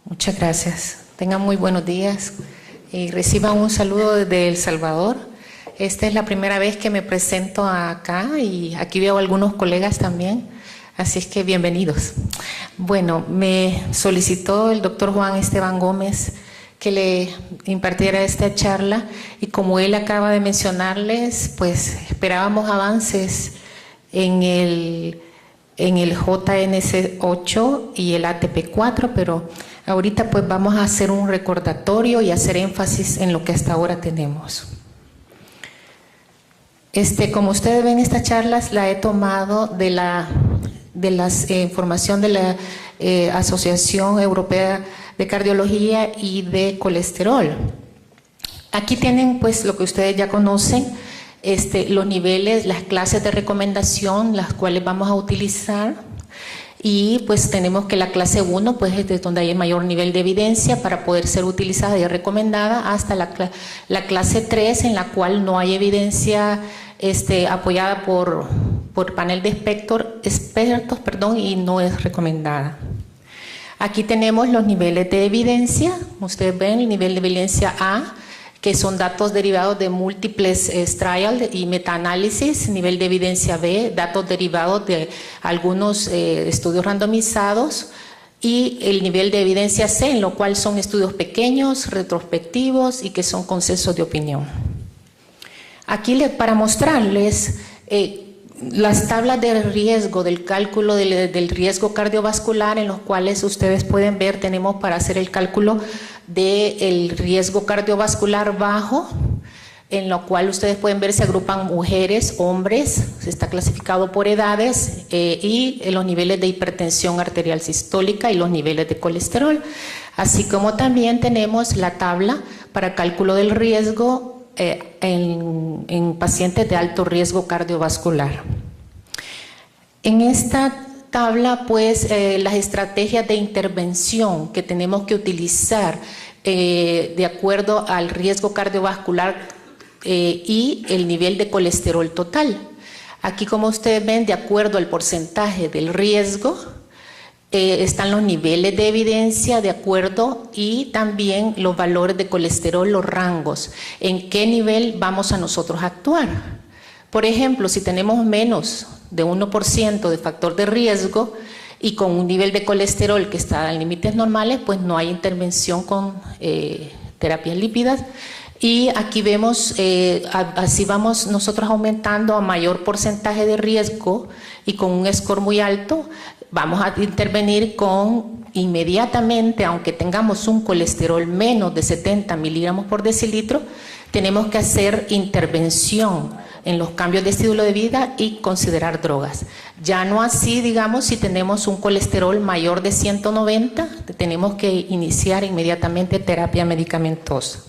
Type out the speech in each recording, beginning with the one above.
Muchas gracias. Tengan muy buenos días y reciban un saludo desde El Salvador. Esta es la primera vez que me presento acá y aquí veo algunos colegas también, así es que bienvenidos. Bueno, me solicitó el doctor Juan Esteban Gómez que le impartiera esta charla y como él acaba de mencionarles, pues esperábamos avances en el JNC8 y el ATP4, pero ahorita pues vamos a hacer un recordatorio y hacer énfasis en lo que hasta ahora tenemos. Como ustedes ven, estas charlas la he tomado de la información de la Asociación Europea de Cardiología y de Colesterol. Aquí tienen pues lo que ustedes ya conocen, los niveles, las clases de recomendación, las cuales vamos a utilizar. Y pues tenemos que la clase 1 pues es de donde hay el mayor nivel de evidencia para poder ser utilizada y recomendada, hasta la clase 3 en la cual no hay evidencia apoyada por panel de expertos, y no es recomendada. Aquí tenemos los niveles de evidencia. Ustedes ven el nivel de evidencia A, que son datos derivados de múltiples trials y metaanálisis. Nivel de evidencia B, datos derivados de algunos estudios randomizados. Y el nivel de evidencia C, en lo cual son estudios pequeños, retrospectivos y que son consensos de opinión. Aquí para mostrarles las tablas de riesgo del cálculo del riesgo cardiovascular, en los cuales ustedes pueden ver, tenemos para hacer el cálculo del riesgo cardiovascular bajo, en lo cual ustedes pueden ver se agrupan mujeres, hombres, está clasificado por edades y los niveles de hipertensión arterial sistólica y los niveles de colesterol, así como también tenemos la tabla para cálculo del riesgo en pacientes de alto riesgo cardiovascular. En esta tabla, pues, las estrategias de intervención que tenemos que utilizar de acuerdo al riesgo cardiovascular y el nivel de colesterol total. Aquí, como ustedes ven, de acuerdo al porcentaje del riesgo, están los niveles de evidencia de acuerdo y también los valores de colesterol, los rangos, en qué nivel vamos a nosotros a actuar. Por ejemplo, si tenemos menos de 1% de factor de riesgo y con un nivel de colesterol que está en límites normales, pues no hay intervención con terapias lípidas. Y aquí vemos, así vamos nosotros aumentando a mayor porcentaje de riesgo y con un score muy alto, vamos a intervenir con inmediatamente, aunque tengamos un colesterol menos de 70 miligramos por decilitro, tenemos que hacer intervención en los cambios de estilo de vida y considerar drogas. Ya no así, digamos, si tenemos un colesterol mayor de 190, tenemos que iniciar inmediatamente terapia medicamentosa.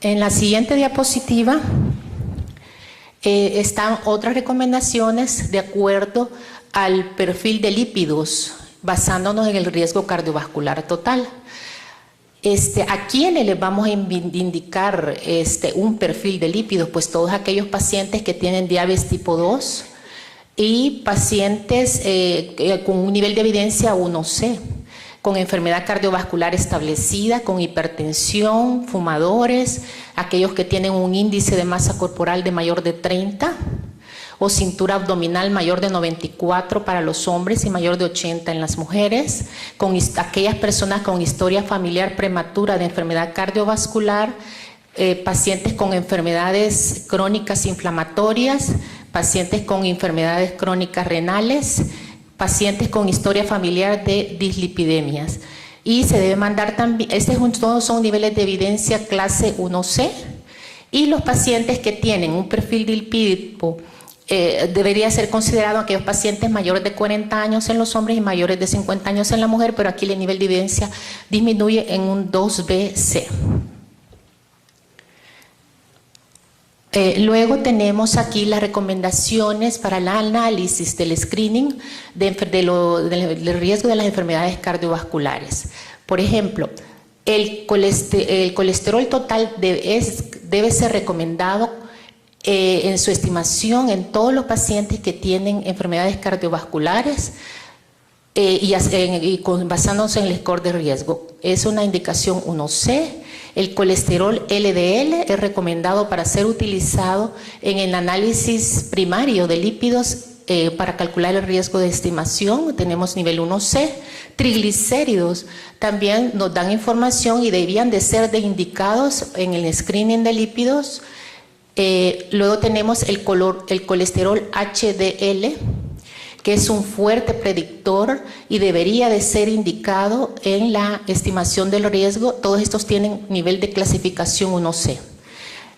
En la siguiente diapositiva están otras recomendaciones de acuerdo al perfil de lípidos, basándonos en el riesgo cardiovascular total. ¿A quiénes les vamos a indicar un perfil de lípidos? Pues todos aquellos pacientes que tienen diabetes tipo 2 y pacientes con un nivel de evidencia 1C, con enfermedad cardiovascular establecida, con hipertensión, fumadores, aquellos que tienen un índice de masa corporal de mayor de 30 o cintura abdominal mayor de 94 para los hombres y mayor de 80 en las mujeres, con aquellas personas con historia familiar prematura de enfermedad cardiovascular, pacientes con enfermedades crónicas inflamatorias, pacientes con enfermedades crónicas renales, pacientes con historia familiar de dislipidemias. Y se debe mandar también, todos son niveles de evidencia clase 1C, y los pacientes que tienen un perfil de lipídico debería ser considerado aquellos pacientes mayores de 40 años en los hombres y mayores de 50 años en la mujer, pero aquí el nivel de evidencia disminuye en un 2BC. Luego tenemos aquí las recomendaciones para el análisis del screening del riesgo de las enfermedades cardiovasculares. Por ejemplo, el colesterol total debe ser recomendado en su estimación en todos los pacientes que tienen enfermedades cardiovasculares basándose en el score de riesgo. Es una indicación 1C. El colesterol LDL es recomendado para ser utilizado en el análisis primario de lípidos para calcular el riesgo de estimación. Tenemos nivel 1C. Triglicéridos también nos dan información y deberían de ser indicados en el screening de lípidos. Luego tenemos el colesterol HDL, que es un fuerte predictor y debería de ser indicado en la estimación del riesgo. Todos estos tienen nivel de clasificación 1C.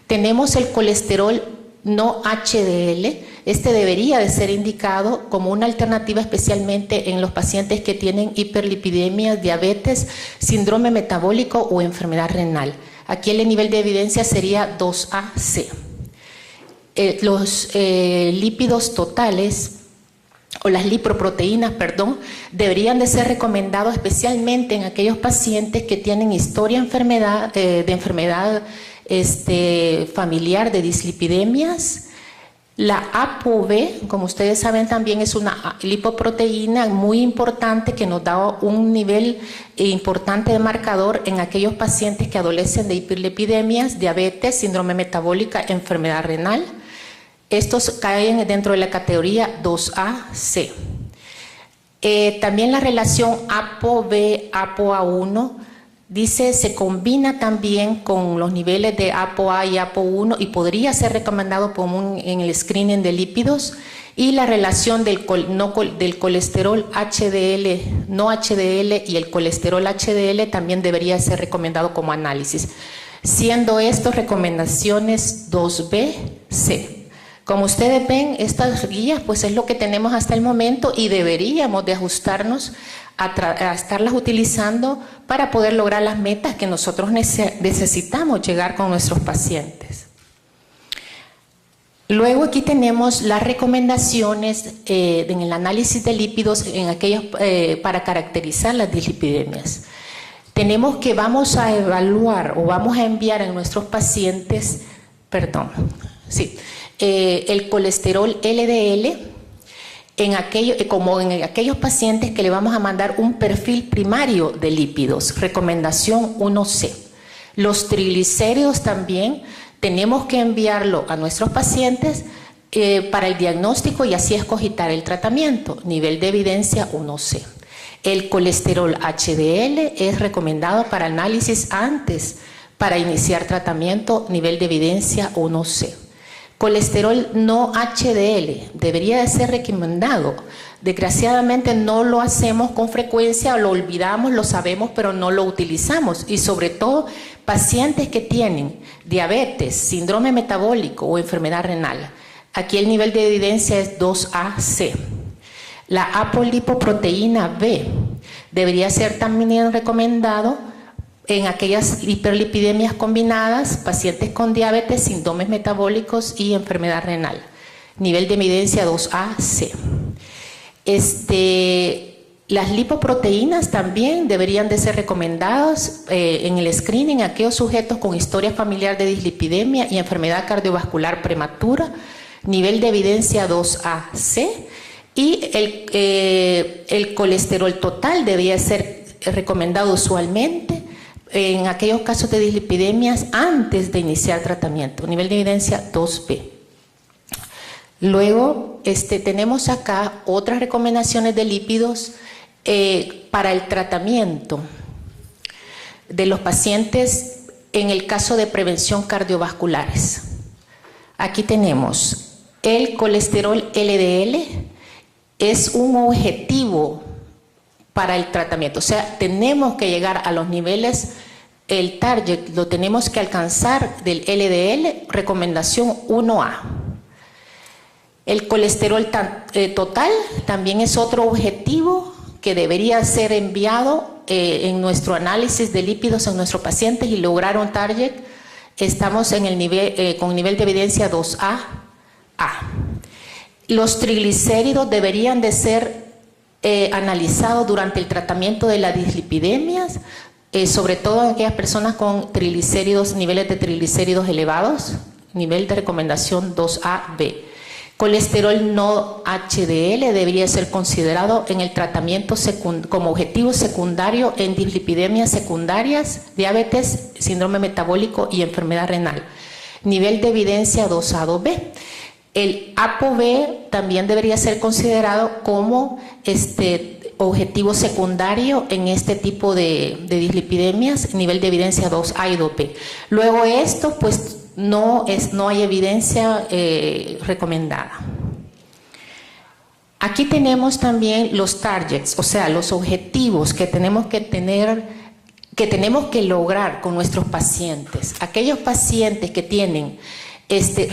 Tenemos el colesterol no HDL. Este debería de ser indicado como una alternativa especialmente en los pacientes que tienen hiperlipidemia, diabetes, síndrome metabólico o enfermedad renal. Aquí el nivel de evidencia sería 2AC. Los lípidos totales o las lipoproteínas, deberían de ser recomendados especialmente en aquellos pacientes que tienen historia de enfermedad familiar de dislipidemias. La ApoB, como ustedes saben, también es una lipoproteína muy importante que nos da un nivel importante de marcador en aquellos pacientes que adolecen de hiperlipidemias, diabetes, síndrome metabólica, enfermedad renal. Estos caen dentro de la categoría 2AC. También la relación ApoB-ApoA1 dice se combina también con los niveles de ApoA y ApoA1 y podría ser recomendado en el screening de lípidos. Y la relación del colesterol HDL, no HDL y el colesterol HDL también debería ser recomendado como análisis, siendo estos recomendaciones 2B-C. Como ustedes ven, estas guías pues es lo que tenemos hasta el momento y deberíamos de ajustarnos a estarlas utilizando para poder lograr las metas que nosotros necesitamos llegar con nuestros pacientes. Luego aquí tenemos las recomendaciones en el análisis de lípidos para caracterizar las dislipidemias. Tenemos que vamos a evaluar o vamos a enviar a nuestros pacientes, el colesterol LDL como en aquellos pacientes que le vamos a mandar un perfil primario de lípidos, recomendación 1C. Los triglicéridos también tenemos que enviarlo a nuestros pacientes para el diagnóstico y así escogitar el tratamiento, nivel de evidencia 1C. El colesterol HDL es recomendado para análisis antes para iniciar tratamiento, nivel de evidencia 1C. Colesterol no HDL debería de ser recomendado. Desgraciadamente no lo hacemos con frecuencia, lo olvidamos, lo sabemos, pero no lo utilizamos. Y sobre todo, pacientes que tienen diabetes, síndrome metabólico o enfermedad renal. Aquí el nivel de evidencia es 2AC. La apolipoproteína B debería ser también recomendado en aquellas hiperlipidemias combinadas, pacientes con diabetes, síndromes metabólicos y enfermedad renal. Nivel de evidencia 2AC. Las lipoproteínas también deberían de ser recomendadas en el screening a aquellos sujetos con historia familiar de dislipidemia y enfermedad cardiovascular prematura. Nivel de evidencia 2AC. Y el colesterol total debería ser recomendado usualmente en aquellos casos de dislipidemias antes de iniciar tratamiento, nivel de evidencia 2B. Luego tenemos acá otras recomendaciones de lípidos para el tratamiento de los pacientes en el caso de prevención cardiovasculares. Aquí tenemos el colesterol LDL, es un objetivo para el tratamiento, o sea, tenemos que llegar a los niveles, el target lo tenemos que alcanzar del LDL, recomendación 1A. El colesterol total también es otro objetivo que debería ser enviado en nuestro análisis de lípidos en nuestros pacientes y lograr un target. Estamos en el nivel, con nivel de evidencia 2A. Los triglicéridos deberían de ser analizado durante el tratamiento de las dislipidemias, sobre todo en aquellas personas con triglicéridos, niveles de triglicéridos elevados, nivel de recomendación 2AB. Colesterol no HDL debería ser considerado en el tratamiento como objetivo secundario en dislipidemias secundarias, diabetes, síndrome metabólico y enfermedad renal. Nivel de evidencia 2A, 2B. El ApoB también debería ser considerado como objetivo secundario en este tipo de dislipidemias, nivel de evidencia 2A y 2B. Luego esto, pues, no hay evidencia recomendada. Aquí tenemos también los targets, o sea, los objetivos que tenemos que tener, que tenemos que lograr con nuestros pacientes. Aquellos pacientes que tienen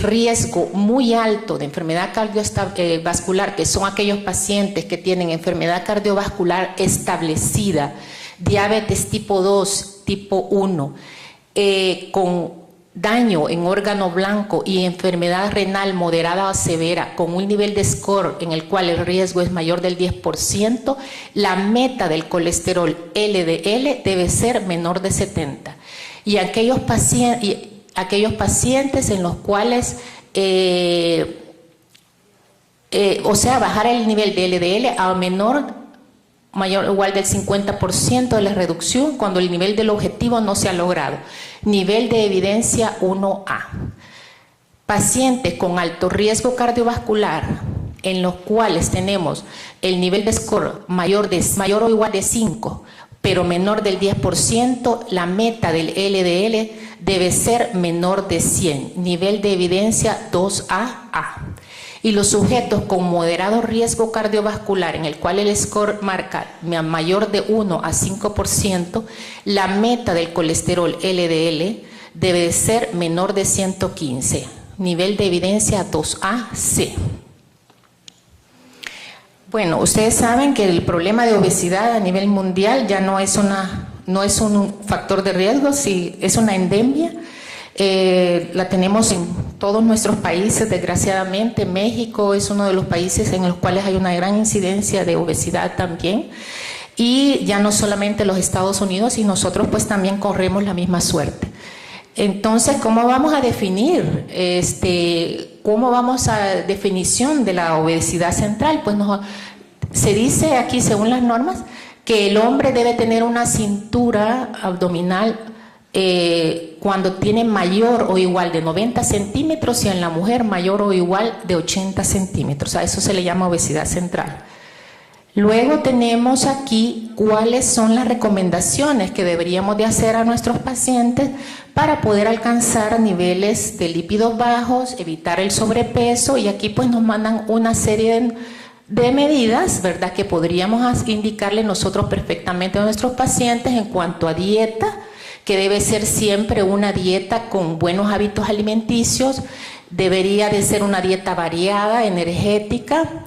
riesgo muy alto de enfermedad cardiovascular, que son aquellos pacientes que tienen enfermedad cardiovascular establecida, diabetes tipo 2, tipo 1, con daño en órgano blanco y enfermedad renal moderada o severa con un nivel de score en el cual el riesgo es mayor del 10%, la meta del colesterol LDL debe ser menor de 70. Y aquellos pacientes en los cuales, bajar el nivel de LDL a mayor o igual del 50% de la reducción cuando el nivel del objetivo no se ha logrado. Nivel de evidencia 1A. Pacientes con alto riesgo cardiovascular en los cuales tenemos el nivel de score mayor o igual de 5, pero menor del 10%, la meta del LDL debe ser menor de 100. Nivel de evidencia 2AA. Y los sujetos con moderado riesgo cardiovascular en el cual el score marca mayor de 1 a 5%, la meta del colesterol LDL debe ser menor de 115. Nivel de evidencia 2AC. Bueno, ustedes saben que el problema de obesidad a nivel mundial ya no es un factor de riesgo, es una endemia. La tenemos en todos nuestros países, desgraciadamente. México es uno de los países en los cuales hay una gran incidencia de obesidad también, y ya no solamente los Estados Unidos, y nosotros pues también corremos la misma suerte. Entonces, ¿cómo vamos a definir? ¿Cómo vamos a definición de la obesidad central? Pues se dice aquí, según las normas, que el hombre debe tener una cintura abdominal cuando tiene mayor o igual de 90 centímetros y en la mujer mayor o igual de 80 centímetros. A eso se le llama obesidad central. Luego tenemos aquí cuáles son las recomendaciones que deberíamos de hacer a nuestros pacientes para poder alcanzar niveles de lípidos bajos, evitar el sobrepeso, y aquí pues nos mandan una serie de medidas, ¿verdad?, que podríamos indicarle nosotros perfectamente a nuestros pacientes en cuanto a dieta, que debe ser siempre una dieta con buenos hábitos alimenticios, debería de ser una dieta variada, energética,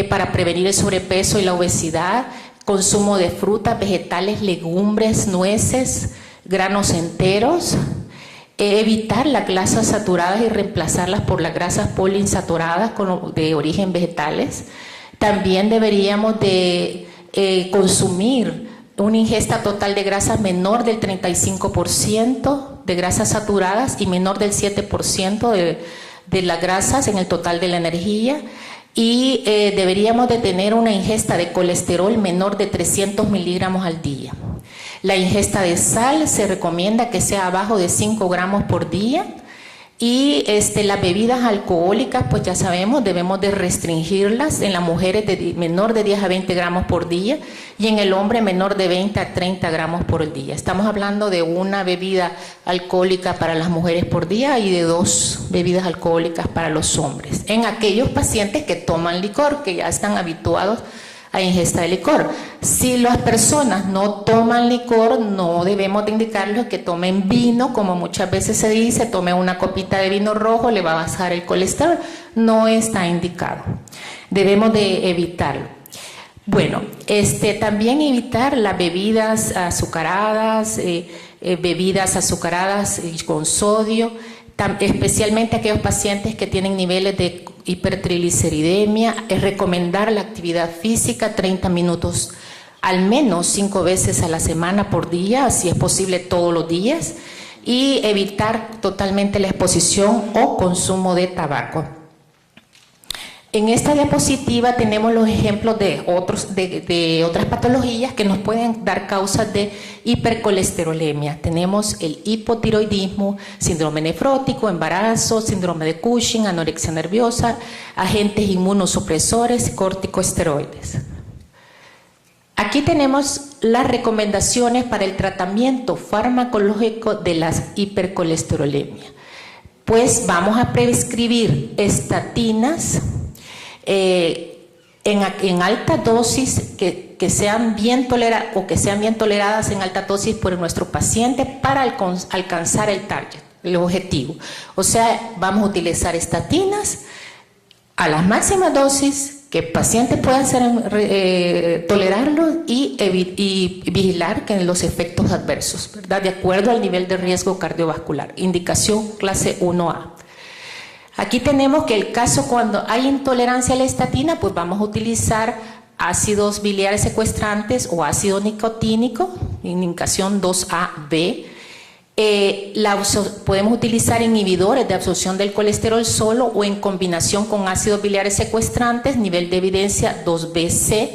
para prevenir el sobrepeso y la obesidad, consumo de frutas, vegetales, legumbres, nueces, granos enteros, evitar las grasas saturadas y reemplazarlas por las grasas poliinsaturadas de origen vegetales. También deberíamos de consumir una ingesta total de grasas menor del 35% de grasas saturadas y menor del 7% de las grasas en el total de la energía. Y deberíamos de tener una ingesta de colesterol menor de 300 miligramos al día. La ingesta de sal se recomienda que sea abajo de 5 gramos por día. Y las bebidas alcohólicas, pues ya sabemos, debemos de restringirlas en las mujeres de menor de 10 a 20 gramos por día y en el hombre menor de 20 a 30 gramos por día. Estamos hablando de una bebida alcohólica para las mujeres por día y de 2 bebidas alcohólicas para los hombres. En aquellos pacientes que toman licor, que ya están habituados a ingesta de licor. Si las personas no toman licor, no debemos de indicarles que tomen vino, como muchas veces se dice, tome una copita de vino rojo, le va a bajar el colesterol. No está indicado. Debemos de evitarlo. Bueno, también evitar las bebidas azucaradas, con sodio, especialmente aquellos pacientes que tienen niveles de hipertrigliceridemia. Es recomendar la actividad física 30 minutos al menos 5 veces a la semana por día, si es posible todos los días, y evitar totalmente la exposición o consumo de tabaco. En esta diapositiva tenemos los ejemplos de otras patologías que nos pueden dar causas de hipercolesterolemia. Tenemos el hipotiroidismo, síndrome nefrótico, embarazo, síndrome de Cushing, anorexia nerviosa, agentes inmunosupresores, corticosteroides. Aquí tenemos las recomendaciones para el tratamiento farmacológico de la hipercolesterolemia. Pues vamos a prescribir estatinas en alta dosis que sean bien toleradas en alta dosis por nuestro paciente para alcanzar el target, el objetivo. O sea, vamos a utilizar estatinas a las máximas dosis que el paciente pueda tolerarlo y vigilar que los efectos adversos, ¿verdad? De acuerdo al nivel de riesgo cardiovascular. Indicación clase 1A. Aquí tenemos que el caso cuando hay intolerancia a la estatina, pues vamos a utilizar ácidos biliares secuestrantes o ácido nicotínico, indicación 2AB. Podemos utilizar inhibidores de absorción del colesterol solo o en combinación con ácidos biliares secuestrantes, nivel de evidencia 2BC.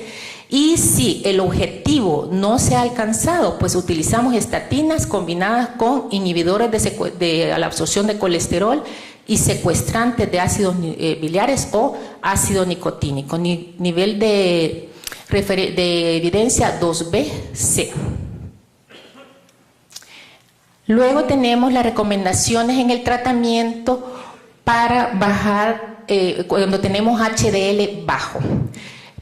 Y si el objetivo no se ha alcanzado, pues utilizamos estatinas combinadas con inhibidores de la absorción de colesterol y secuestrantes de ácidos biliares o ácido nicotínico, nivel de evidencia 2BC. Luego tenemos las recomendaciones en el tratamiento para bajar cuando tenemos HDL bajo.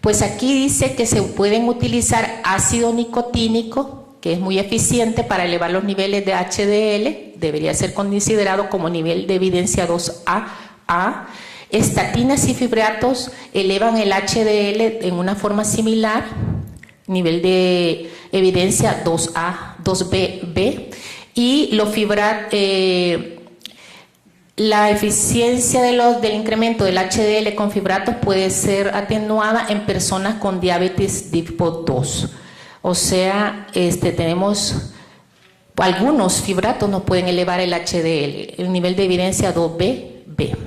Pues aquí dice que se pueden utilizar ácido nicotínico, que es muy eficiente para elevar los niveles de HDL, debería ser considerado como nivel de evidencia 2AA. Estatinas y fibratos elevan el HDL en una forma similar, nivel de evidencia 2A, 2BB. Y los la eficiencia del incremento del HDL con fibratos puede ser atenuada en personas con diabetes tipo 2. O sea, tenemos algunos fibratos nos pueden elevar el HDL, el nivel de evidencia 2BB.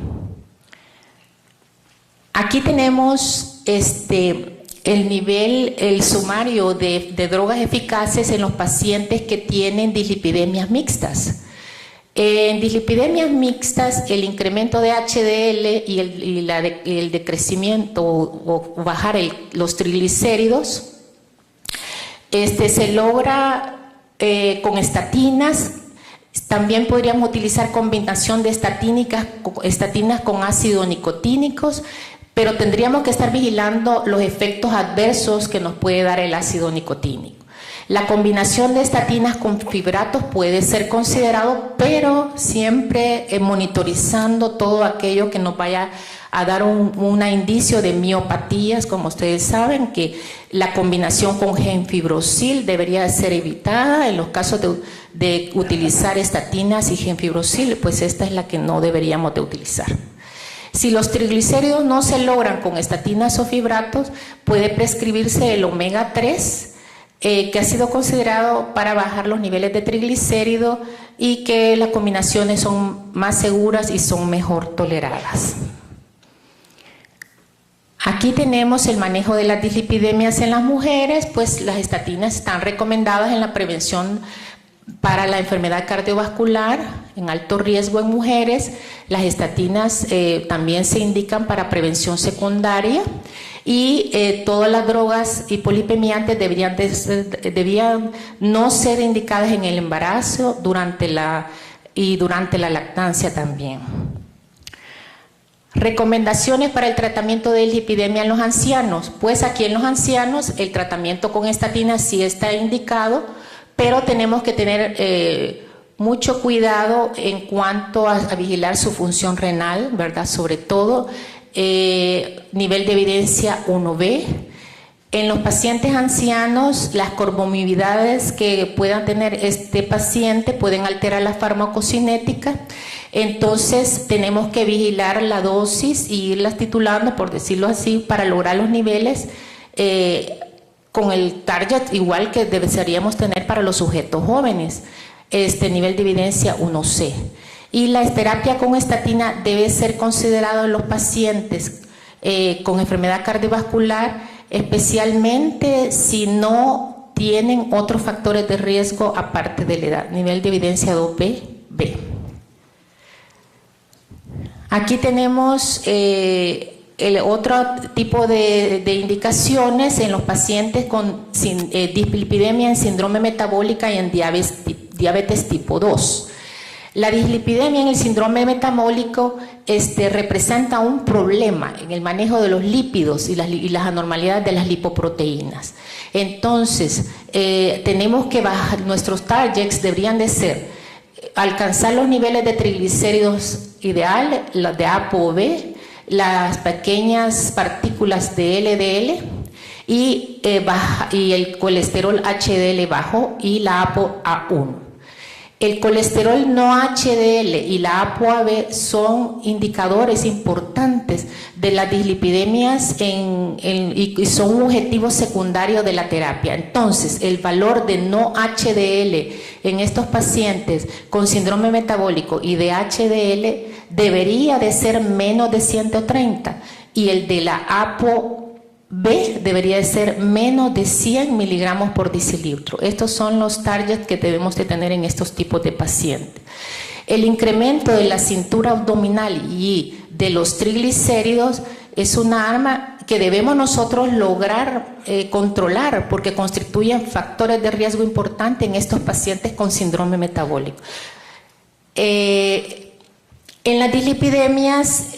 Aquí tenemos el sumario de drogas eficaces en los pacientes que tienen dislipidemias mixtas. En dislipidemias mixtas, el incremento de HDL y el decrecimiento o bajar los triglicéridos se logra con estatinas. También podríamos utilizar combinación de estatinas con ácidos nicotínicos, pero tendríamos que estar vigilando los efectos adversos que nos puede dar el ácido nicotínico. La combinación de estatinas con fibratos puede ser considerado, pero siempre monitorizando todo aquello que nos vaya a dar un indicio de miopatías. Como ustedes saben, que la combinación con gemfibrosil debería ser evitada. En los casos de utilizar estatinas y gemfibrosil, pues esta es la que no deberíamos de utilizar. Si los triglicéridos no se logran con estatinas o fibratos, puede prescribirse el omega 3, que ha sido considerado para bajar los niveles de triglicéridos y que las combinaciones son más seguras y son mejor toleradas. Aquí tenemos el manejo de las dislipidemias en las mujeres, pues las estatinas están recomendadas en la prevención para la enfermedad cardiovascular en alto riesgo en mujeres. Las estatinas también se indican para prevención secundaria y todas las drogas hipolipemiantes debían no ser indicadas en el embarazo durante la lactancia también. Recomendaciones para el tratamiento de dislipidemia en los ancianos. Pues aquí en los ancianos el tratamiento con estatinas sí está indicado, pero tenemos que tener mucho cuidado en cuanto a vigilar su función renal, ¿verdad? Sobre todo nivel de evidencia 1B. En los pacientes ancianos, las comorbilidades que puedan tener este paciente pueden alterar la farmacocinética. Entonces tenemos que vigilar la dosis y irlas titulando, por decirlo así, para lograr los niveles con el target igual que deberíamos tener para los sujetos jóvenes, nivel de evidencia 1C. Y la terapia con estatina debe ser considerada en los pacientes con enfermedad cardiovascular, especialmente si no tienen otros factores de riesgo aparte de la edad. Nivel de evidencia 2B, B. Aquí tenemos el otro tipo de indicaciones en los pacientes con dislipidemia en síndrome metabólica y en diabetes tipo 2. La dislipidemia en el síndrome metabólico representa un problema en el manejo de los lípidos y las anormalidades de las lipoproteínas. Entonces, tenemos que bajar, nuestros targets deberían de ser alcanzar los niveles de triglicéridos ideal, los de ApoB, las pequeñas partículas de LDL y el colesterol HDL bajo y la ApoA1. El colesterol no HDL y la ApoA son indicadores importantes de las dislipidemias y son un objetivo secundario de la terapia. Entonces, el valor de no HDL en estos pacientes con síndrome metabólico y de HDL debería de ser menos de 130 y el de la ApoB debería de ser menos de 100 miligramos por decilitro. Estos son los targets que debemos de tener en estos tipos de pacientes. El incremento de la cintura abdominal y de los triglicéridos es una arma que debemos nosotros lograr controlar porque constituyen factores de riesgo importante en estos pacientes con síndrome metabólico. En las dislipidemias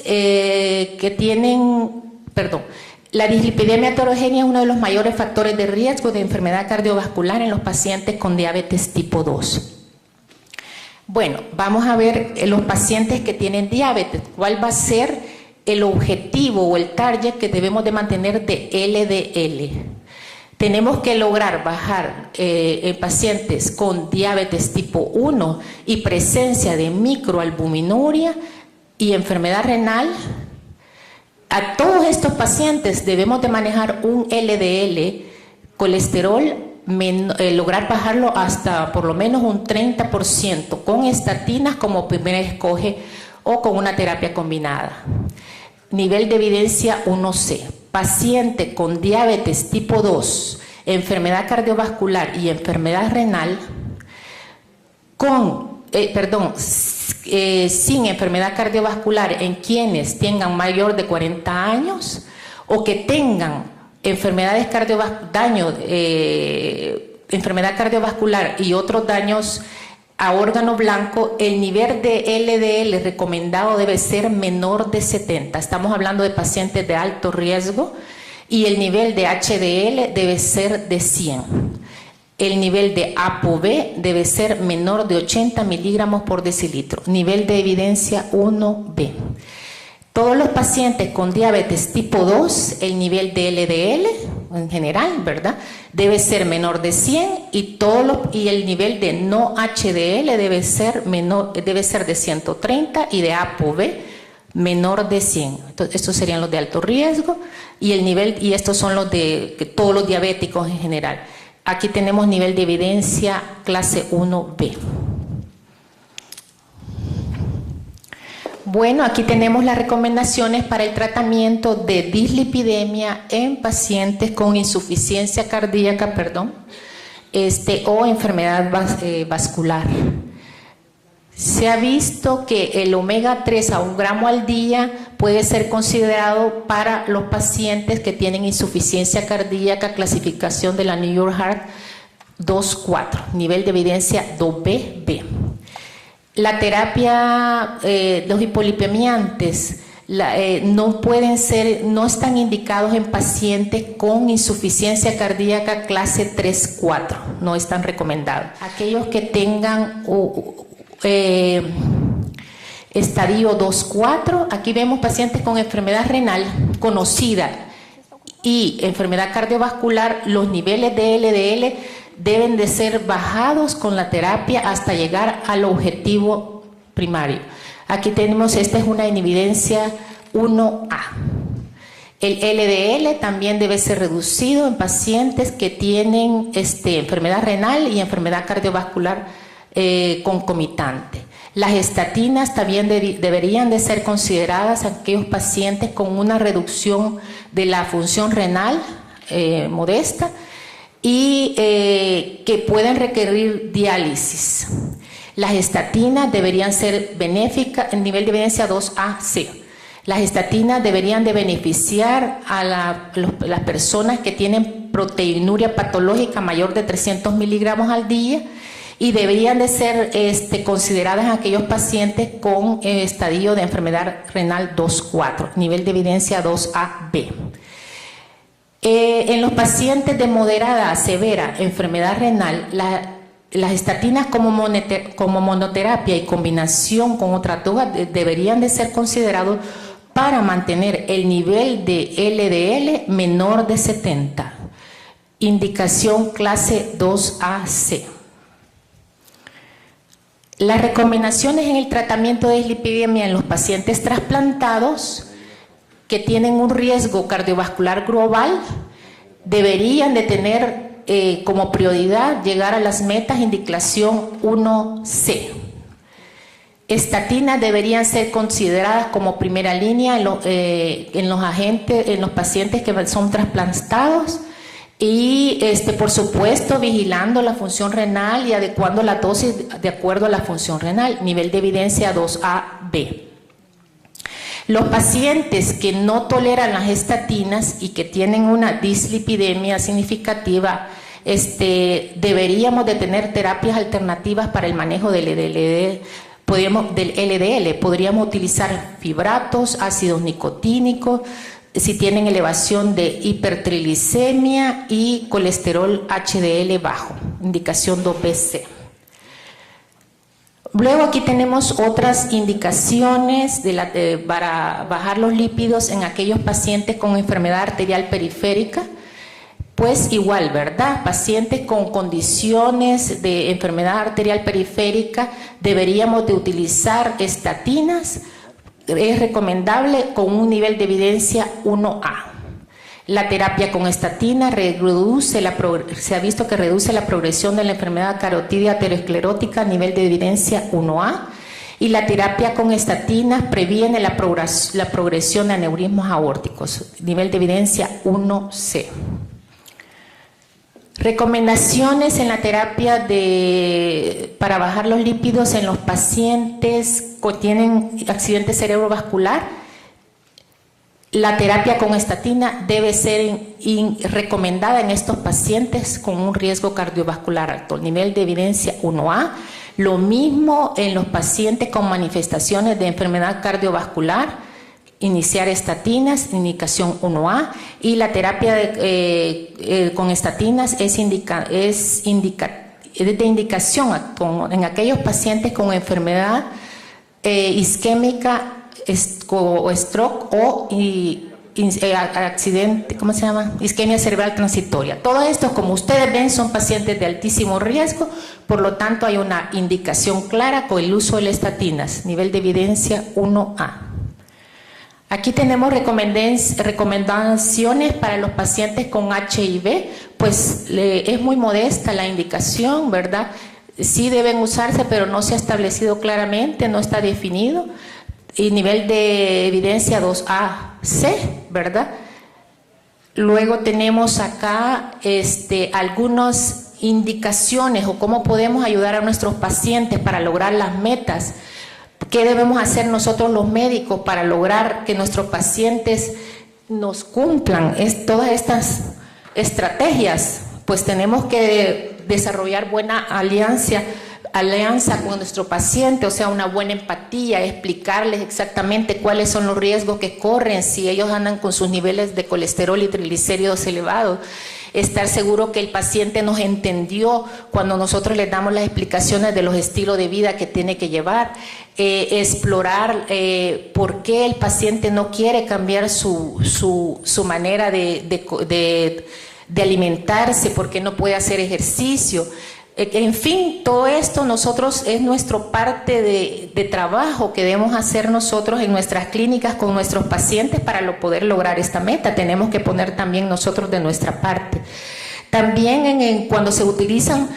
la dislipidemia heterogénea es uno de los mayores factores de riesgo de enfermedad cardiovascular en los pacientes con diabetes tipo 2. Bueno, vamos a ver los pacientes que tienen diabetes, cuál va a ser el objetivo o el target que debemos de mantener de LDL. Tenemos que lograr bajar en pacientes con diabetes tipo 1 y presencia de microalbuminuria y enfermedad renal. A todos estos pacientes debemos de manejar un LDL, colesterol, lograr bajarlo hasta por lo menos un 30% con estatinas como primera escoge o con una terapia combinada. Nivel de evidencia 1C. Paciente con diabetes tipo 2, enfermedad cardiovascular y enfermedad renal sin enfermedad cardiovascular en quienes tengan mayor de 40 años o que tengan enfermedad cardiovascular y otros daños a órgano blanco, el nivel de LDL recomendado debe ser menor de 70. Estamos hablando de pacientes de alto riesgo y el nivel de HDL debe ser de 100. El nivel de ApoB debe ser menor de 80 miligramos por decilitro. Nivel de evidencia 1B. Todos los pacientes con diabetes tipo 2, el nivel de LDL en general, ¿verdad?, debe ser menor de 100 y el nivel de no HDL debe ser de 130 y de ApoB menor de 100. Entonces, estos serían los de alto riesgo y estos son los de todos los diabéticos en general. Aquí tenemos nivel de evidencia clase 1B. Bueno, aquí tenemos las recomendaciones para el tratamiento de dislipidemia en pacientes con insuficiencia cardíaca, o enfermedad vascular. Se ha visto que el omega 3 a 1 gramo al día puede ser considerado para los pacientes que tienen insuficiencia cardíaca, clasificación de la New York Heart 2-4, nivel de evidencia 2B. La terapia, los hipolipemiantes no están indicados en pacientes con insuficiencia cardíaca clase 3-4, no están recomendados. Aquellos que tengan estadio 2-4, aquí vemos pacientes con enfermedad renal conocida y enfermedad cardiovascular, los niveles de LDL deben de ser bajados con la terapia hasta llegar al objetivo primario. Aquí tenemos, esta es una evidencia 1A. El LDL también debe ser reducido en pacientes que tienen enfermedad renal y enfermedad cardiovascular concomitante. Las estatinas también deberían de ser consideradas aquellos pacientes con una reducción de la función renal modesta y que pueden requerir diálisis. Las estatinas deberían ser benéficas en nivel de evidencia 2A-C. Las estatinas deberían de beneficiar a las personas que tienen proteinuria patológica mayor de 300 miligramos al día y deberían de ser consideradas en aquellos pacientes con estadio de enfermedad renal 2-4, nivel de evidencia 2A-B. En los pacientes de moderada a severa enfermedad renal, las estatinas como monoterapia y combinación con otras drogas deberían de ser considerados para mantener el nivel de LDL menor de 70. Indicación clase 2AC. Las recomendaciones en el tratamiento de dislipidemia en los pacientes trasplantados que tienen un riesgo cardiovascular global deberían de tener como prioridad llegar a las metas indicación 1C. Estatinas deberían ser consideradas como primera línea en los pacientes que son trasplantados y por supuesto vigilando la función renal y adecuando la dosis de acuerdo a la función renal, nivel de evidencia 2A-B. Los pacientes que no toleran las estatinas y que tienen una dislipidemia significativa, deberíamos de tener terapias alternativas para el manejo del LDL. Podríamos utilizar fibratos, ácidos nicotínicos, si tienen elevación de hipertriglicemia y colesterol HDL bajo, indicación 2BC. Luego aquí tenemos otras indicaciones para bajar los lípidos en aquellos pacientes con enfermedad arterial periférica. Pues igual, ¿verdad? Pacientes con condiciones de enfermedad arterial periférica deberíamos de utilizar estatinas. Es recomendable con un nivel de evidencia 1A. La terapia con estatina se ha visto que reduce la progresión de la enfermedad carotidia aterosclerótica a nivel de evidencia 1A. Y la terapia con estatinas previene la progresión de aneurismos aórticos, nivel de evidencia 1C. Recomendaciones en la terapia para bajar los lípidos en los pacientes que tienen accidente cerebrovascular. La terapia con estatina debe ser recomendada en estos pacientes con un riesgo cardiovascular alto, nivel de evidencia 1A. Lo mismo en los pacientes con manifestaciones de enfermedad cardiovascular, iniciar estatinas, indicación 1A, y la terapia con estatinas es de indicación en aquellos pacientes con enfermedad isquémica o stroke o accidente, ¿cómo se llama? Isquemia cerebral transitoria. Todo esto, como ustedes ven, son pacientes de altísimo riesgo, por lo tanto hay una indicación clara con el uso de las estatinas, nivel de evidencia 1A. Aquí tenemos recomendaciones para los pacientes con HIV, pues es muy modesta la indicación, ¿verdad? Sí deben usarse, pero no se ha establecido claramente, no está definido. Y nivel de evidencia 2A-C, ¿verdad? Luego tenemos acá algunas indicaciones o cómo podemos ayudar a nuestros pacientes para lograr las metas. ¿Qué debemos hacer nosotros los médicos para lograr que nuestros pacientes nos cumplan todas estas estrategias? Pues tenemos que desarrollar buena alianza con nuestro paciente, o sea, una buena empatía, explicarles exactamente cuáles son los riesgos que corren si ellos andan con sus niveles de colesterol y triglicéridos elevados. Estar seguro que el paciente nos entendió cuando nosotros les damos las explicaciones de los estilos de vida que tiene que llevar, explorar por qué el paciente no quiere cambiar su manera de alimentarse, por qué no puede hacer ejercicio. En fin, todo esto es nuestra parte de trabajo que debemos hacer nosotros en nuestras clínicas con nuestros pacientes para poder lograr esta meta. Tenemos que poner también nosotros de nuestra parte. También cuando se utilizan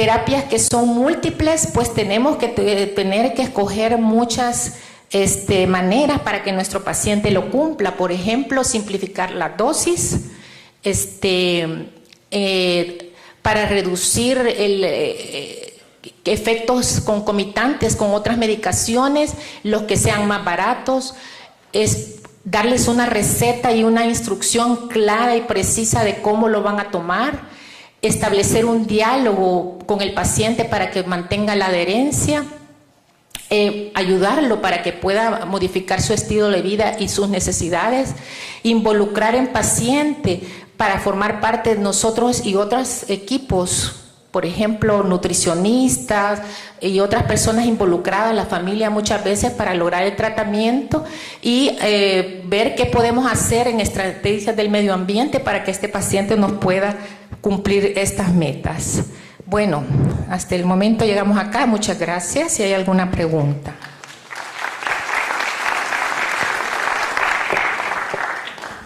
terapias que son múltiples, pues tenemos que tener que escoger muchas maneras para que nuestro paciente lo cumpla. Por ejemplo, simplificar la dosis, para reducir efectos concomitantes con otras medicaciones, los que sean más baratos, es darles una receta y una instrucción clara y precisa de cómo lo van a tomar, establecer un diálogo con el paciente para que mantenga la adherencia, ayudarlo para que pueda modificar su estilo de vida y sus necesidades, involucrar en paciente para formar parte de nosotros y otros equipos, por ejemplo, nutricionistas y otras personas involucradas, la familia muchas veces, para lograr el tratamiento y ver qué podemos hacer en estrategias del medio ambiente para que este paciente nos pueda cumplir estas metas. Bueno, hasta el momento llegamos acá. Muchas gracias. Si hay alguna pregunta.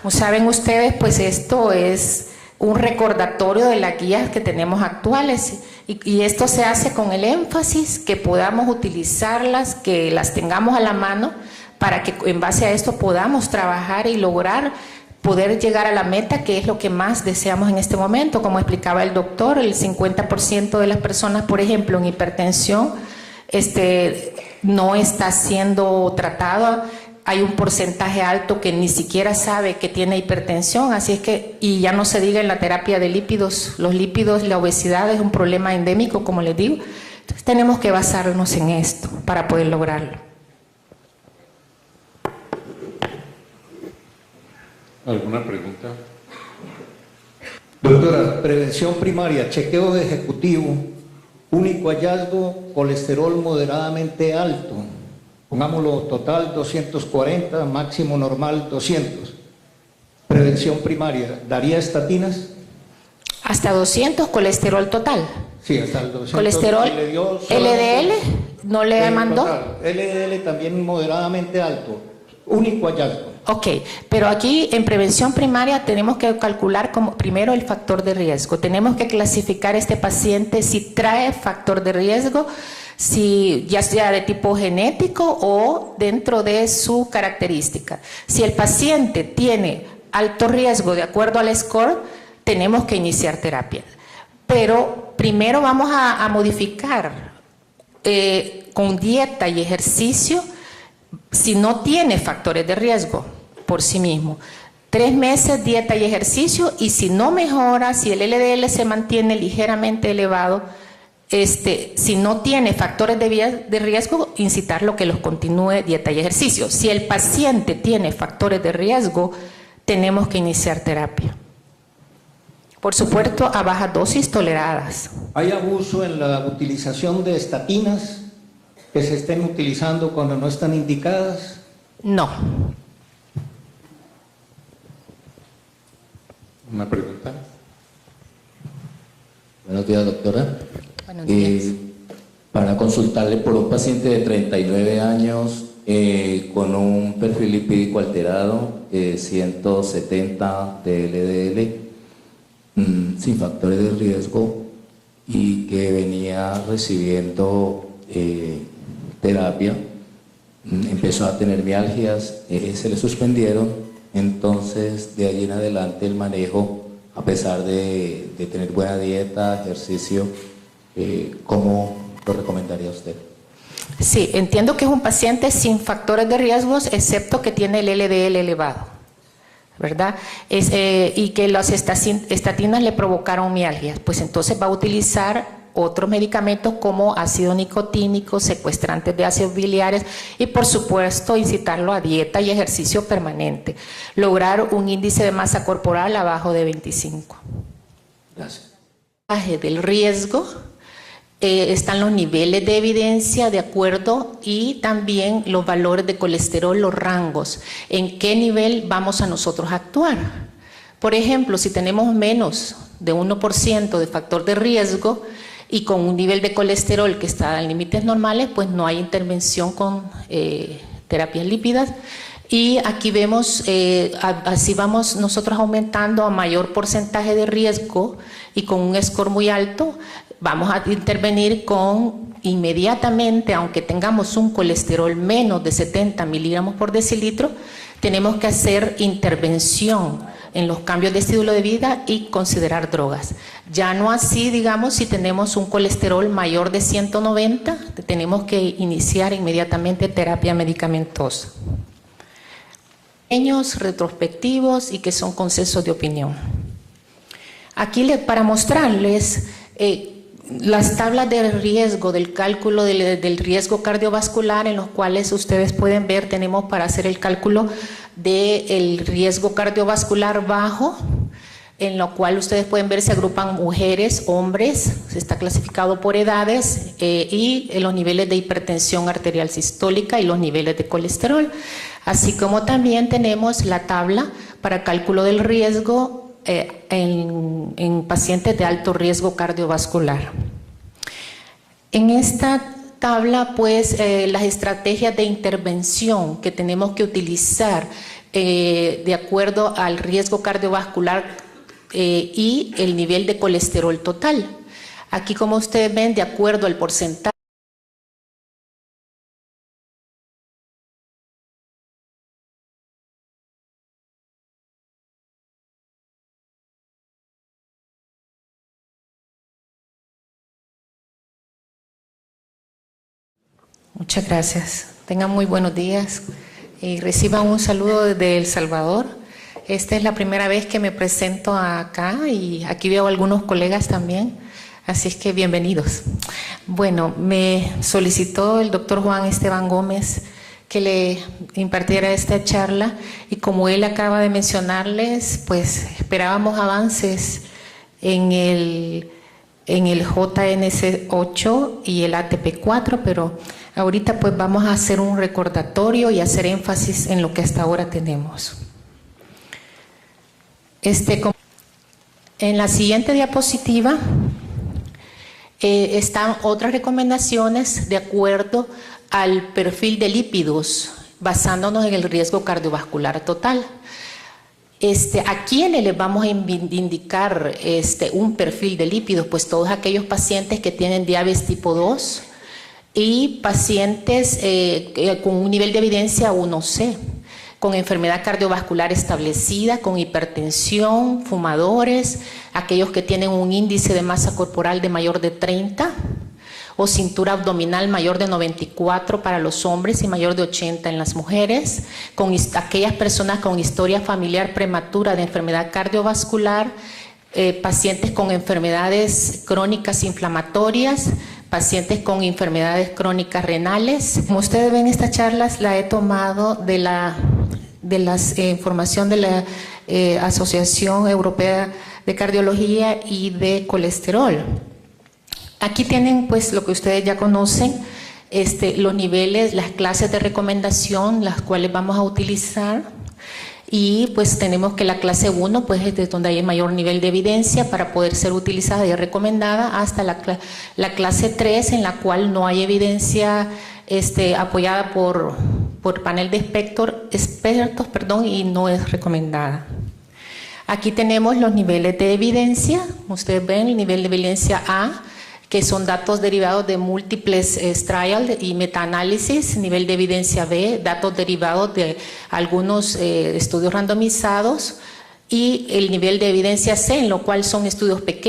Como saben ustedes, pues esto es un recordatorio de las guías que tenemos actuales y esto se hace con el énfasis que podamos utilizarlas, que las tengamos a la mano para que en base a esto podamos trabajar y lograr poder llegar a la meta, que es lo que más deseamos en este momento. Como explicaba el doctor, el 50% de las personas, por ejemplo, en hipertensión no está siendo tratada. Hay un porcentaje alto que ni siquiera sabe que tiene hipertensión, así es que, y ya no se diga en la terapia de lípidos, los lípidos, la obesidad es un problema endémico, como les digo. Entonces tenemos que basarnos en esto para poder lograrlo. ¿Alguna pregunta? Doctora, prevención primaria, chequeo ejecutivo, único hallazgo, colesterol moderadamente alto. Pongámoslo total 240, máximo normal 200. Prevención primaria, ¿daría estatinas? Hasta 200 colesterol total. Sí, hasta el 200. Colesterol, LDL, ¿no le mandó? Total. LDL también moderadamente alto, único hallazgo. Ok, pero aquí en prevención primaria tenemos que calcular como primero el factor de riesgo. Tenemos que clasificar a este paciente si trae factor de riesgo, si ya sea de tipo genético o dentro de su característica. Si el paciente tiene alto riesgo de acuerdo al score, tenemos que iniciar terapia. Pero primero vamos a modificar con dieta y ejercicio si no tiene factores de riesgo por sí mismo. 3 meses dieta y ejercicio, y si no mejora, si el LDL se mantiene ligeramente elevado, si no tiene factores de riesgo, incitarlo que los continúe dieta y ejercicio. Si el paciente tiene factores de riesgo, tenemos que iniciar terapia. Por supuesto, a bajas dosis toleradas. ¿Hay abuso en la utilización de estatinas que se estén utilizando cuando no están indicadas? No. ¿Una pregunta? Buenos días, doctora. Buenos días. Para consultarle por un paciente de 39 años con un perfil lipídico alterado, 170 de LDL, sin factores de riesgo y que venía recibiendo terapia, empezó a tener mialgias, se le suspendieron, entonces de ahí en adelante el manejo, a pesar de tener buena dieta, ejercicio, ¿cómo lo recomendaría usted? Sí, entiendo que es un paciente sin factores de riesgos, excepto que tiene el LDL elevado, ¿verdad? Y que las estatinas le provocaron mialgias, pues entonces va a utilizar otros medicamentos como ácido nicotínico, secuestrantes de ácidos biliares y por supuesto incitarlo a dieta y ejercicio permanente. Lograr un índice de masa corporal abajo de 25. Gracias. Del riesgo, están los niveles de evidencia de acuerdo y también los valores de colesterol, los rangos, en qué nivel vamos a nosotros a actuar. Por ejemplo, si tenemos menos de 1% de factor de riesgo y con un nivel de colesterol que está en límites normales, pues no hay intervención con terapias lípidas. Y aquí vemos, así vamos nosotros aumentando a mayor porcentaje de riesgo y con un score muy alto, vamos a intervenir con inmediatamente, aunque tengamos un colesterol menos de 70 miligramos por decilitro, tenemos que hacer intervención en los cambios de estilo de vida y considerar drogas. Ya no así, digamos, si tenemos un colesterol mayor de 190, tenemos que iniciar inmediatamente terapia medicamentosa. Pequeños, retrospectivos y que son consensos de opinión. Aquí para mostrarles las tablas de riesgo del cálculo del riesgo cardiovascular, en los cuales ustedes pueden ver, tenemos para hacer el cálculo del riesgo cardiovascular bajo, en lo cual ustedes pueden ver se agrupan mujeres, hombres, está clasificado por edades y los niveles de hipertensión arterial sistólica y los niveles de colesterol. Así como también tenemos la tabla para cálculo del riesgo en pacientes de alto riesgo cardiovascular. En esta tabla, pues, las estrategias de intervención que tenemos que utilizar de acuerdo al riesgo cardiovascular y el nivel de colesterol total. Aquí, como ustedes ven, de acuerdo al porcentaje. Muchas gracias. Tengan muy buenos días y reciban un saludo desde El Salvador. Esta es la primera vez que me presento acá y aquí veo algunos colegas también, así es que bienvenidos. Bueno, me solicitó el doctor Juan Esteban Gómez que le impartiera esta charla y como él acaba de mencionarles, pues esperábamos avances en el JNC8 y el ATP4, pero ahorita pues vamos a hacer un recordatorio y hacer énfasis en lo que hasta ahora tenemos. En la siguiente diapositiva están otras recomendaciones de acuerdo al perfil de lípidos, basándonos en el riesgo cardiovascular total. ¿A quiénes les vamos a indicar un perfil de lípidos? Pues todos aquellos pacientes que tienen diabetes tipo 2 y pacientes con un nivel de evidencia 1C, con enfermedad cardiovascular establecida, con hipertensión, fumadores, aquellos que tienen un índice de masa corporal de mayor de 30 o cintura abdominal mayor de 94 para los hombres y mayor de 80 en las mujeres, con aquellas personas con historia familiar prematura de enfermedad cardiovascular, pacientes con enfermedades crónicas inflamatorias, pacientes con enfermedades crónicas renales. Como ustedes ven, estas charlas la he tomado de la información de la Asociación Europea de Cardiología y de Colesterol. Aquí tienen pues lo que ustedes ya conocen, los niveles, las clases de recomendación, las cuales vamos a utilizar. Y pues tenemos que la clase 1 pues es de donde hay mayor nivel de evidencia para poder ser utilizada y recomendada, hasta la clase 3 en la cual no hay evidencia apoyada por panel de expertos, y no es recomendada. Aquí tenemos los niveles de evidencia. Ustedes ven el nivel de evidencia A, que son datos derivados de múltiples trials y metaanálisis. Nivel de evidencia B, datos derivados de algunos estudios randomizados. Y el nivel de evidencia C, en lo cual son estudios pequeños.